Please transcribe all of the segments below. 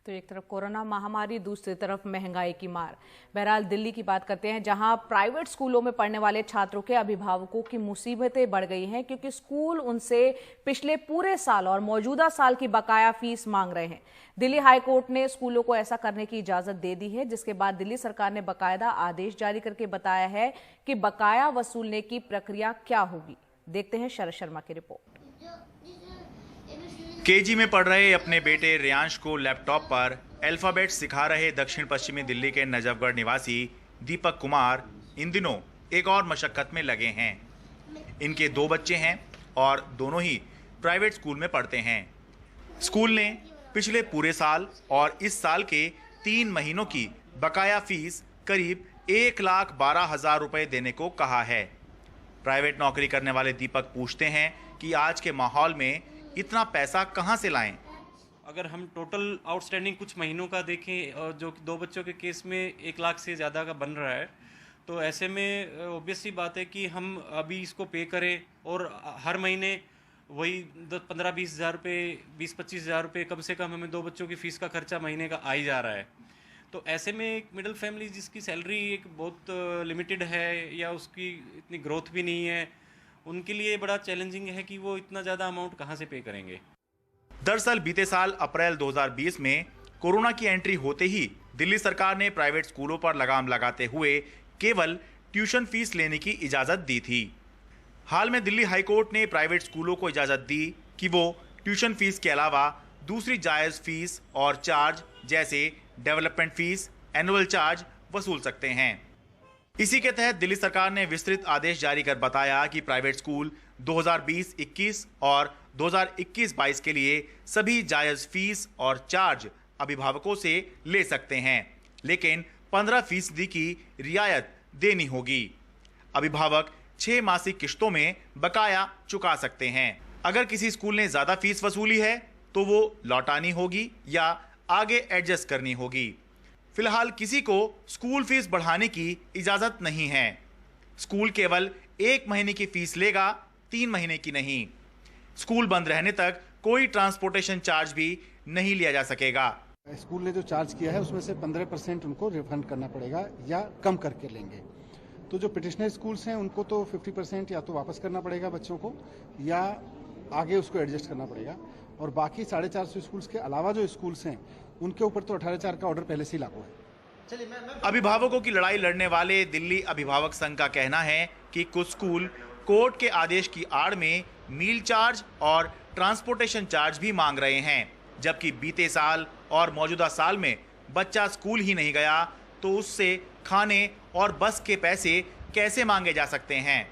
तो एक तरफ कोरोना महामारी, दूसरी तरफ महंगाई की मार। बहरहाल दिल्ली की बात करते हैं, जहां प्राइवेट स्कूलों में पढ़ने वाले छात्रों के अभिभावकों की मुसीबतें बढ़ गई हैं, क्योंकि स्कूल उनसे पिछले पूरे साल और मौजूदा साल की बकाया फीस मांग रहे हैं। दिल्ली हाईकोर्ट ने स्कूलों को ऐसा करने की इजाजत दे दी है, जिसके बाद दिल्ली सरकार ने बाकायदा आदेश जारी करके बताया है कि बकाया वसूलने की प्रक्रिया क्या होगी। देखते हैं शरद शर्मा की रिपोर्ट। केजी में पढ़ रहे अपने बेटे रियांश को लैपटॉप पर अल्फाबेट सिखा रहे दक्षिण पश्चिमी दिल्ली के नजफगढ़ निवासी दीपक कुमार इन दिनों एक और मशक्कत में लगे हैं। इनके 2 बच्चे हैं और दोनों ही प्राइवेट स्कूल में पढ़ते हैं। स्कूल ने पिछले पूरे साल और इस साल के 3 महीनों की बकाया फीस करीब 1,12,000 रुपए देने को कहा है। प्राइवेट नौकरी करने वाले दीपक पूछते हैं कि आज के माहौल में इतना पैसा कहां से लाएं? अगर हम टोटल आउटस्टैंडिंग कुछ महीनों का देखें और जो 2 बच्चों के केस में 1 लाख से ज़्यादा का बन रहा है, तो ऐसे में ऑब्वियस सी बात है कि हम अभी इसको पे करें और हर महीने वही 15-20 हज़ार रुपये, 20-25 हज़ार रुपये कम से कम हमें 2 बच्चों की फ़ीस का खर्चा महीने का आ ही जा रहा है। तो ऐसे में एक मिडिल फैमिली जिसकी सैलरी एक बहुत लिमिटेड है या उसकी इतनी ग्रोथ भी नहीं है, उनके लिए बड़ा चैलेंजिंग है कि वो इतना ज़्यादा अमाउंट कहाँ से पे करेंगे। दरअसल बीते साल अप्रैल 2020 में कोरोना की एंट्री होते ही दिल्ली सरकार ने प्राइवेट स्कूलों पर लगाम लगाते हुए केवल ट्यूशन फीस लेने की इजाजत दी थी। हाल में दिल्ली हाईकोर्ट ने प्राइवेट स्कूलों को इजाजत दी कि वो ट्यूशन फीस के अलावा दूसरी जायज फीस और चार्ज जैसे डेवलपमेंट फीस, एनुअल चार्ज वसूल सकते हैं। इसी के तहत दिल्ली सरकार ने विस्तृत आदेश जारी कर बताया कि प्राइवेट स्कूल 2020-21 और 2021-22 के लिए सभी जायज फीस और चार्ज अभिभावकों से ले सकते हैं, लेकिन 15% की रियायत देनी होगी। अभिभावक 6 मासिक किश्तों में बकाया चुका सकते हैं। अगर किसी स्कूल ने ज्यादा फीस वसूली है तो वो लौटानी होगी या आगे एडजस्ट करनी होगी। फिलहाल किसी को स्कूल फीस बढ़ाने की इजाजत नहीं है। स्कूल केवल 1 महीने की फीस लेगा, 3 महीने की नहीं। स्कूल बंद रहने तक कोई ट्रांसपोर्टेशन चार्ज भी नहीं लिया जा सकेगा। स्कूल ने जो चार्ज किया है उसमें से 15% उनको रिफंड करना पड़ेगा या कम करके लेंगे। तो जो पिटिशनर स्कूल्स हैं उनको तो 50% या तो वापस करना पड़ेगा बच्चों को या आगे उसको एडजस्ट करना पड़ेगा, और बाकी 450 स्कूल्स के अलावा जो स्कूल्स हैं उनके ऊपर तो 18/4 का ऑर्डर पहले से ही लागू है। अभिभावकों की लड़ाई लड़ने वाले दिल्ली अभिभावक संघ का कहना है कि कुछ स्कूल कोर्ट के आदेश की आड़ में मील चार्ज और ट्रांसपोर्टेशन चार्ज भी मांग रहे हैं, जबकि बीते साल और मौजूदा साल में बच्चा स्कूल ही नहीं गया तो उससे खाने और बस के पैसे कैसे मांगे जा सकते हैं।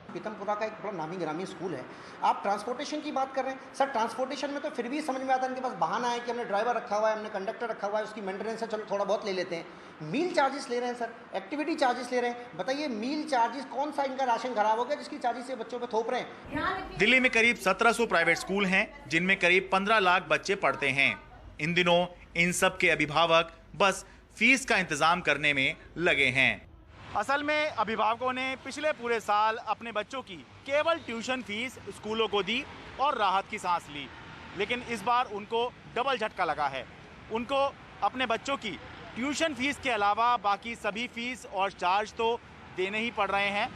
पीतमपुरा का एक बड़ा नामी गिरामी स्कूल है। आप ट्रांसपोर्टेशन की बात कर रहे हैं सर, ट्रांसपोर्टेशन में तो फिर भी समझ में आता है इनके पास बहाना है कि हमने ड्राइवर रखा हुआ है, हमने कंडक्टर रखा हुआ है, उसकी मेंटेनेंस है, चलो थोड़ा बहुत ले लेते हैं। मील चार्जेस ले रहे हैं सर, एक्टिविटी चार्जेस ले रहे हैं। बताइए मील चार्जेस कौन सा इनका राशन खराब हो गया जिसकी चार्जेस से बच्चों पे थोप रहे हैं। दिल्ली में करीब 1700 प्राइवेट स्कूल हैं, जिनमें करीब 15 लाख बच्चे पढ़ते हैं। इन दिनों इन सब के अभिभावक बस फीस का इंतजाम करने में लगे हैं। असल में अभिभावकों ने पिछले पूरे साल अपने बच्चों की केवल ट्यूशन फीस स्कूलों को दी और राहत की सांस ली, लेकिन इस बार उनको डबल झटका लगा है। उनको अपने बच्चों की ट्यूशन फीस के अलावा बाकी सभी फीस और चार्ज तो देने ही पड़ रहे हैं,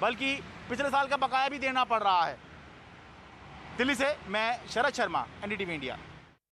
बल्कि पिछले साल का बकाया भी देना पड़ रहा है। दिल्ली से मैं शरद शर्मा, NDTV इंडिया।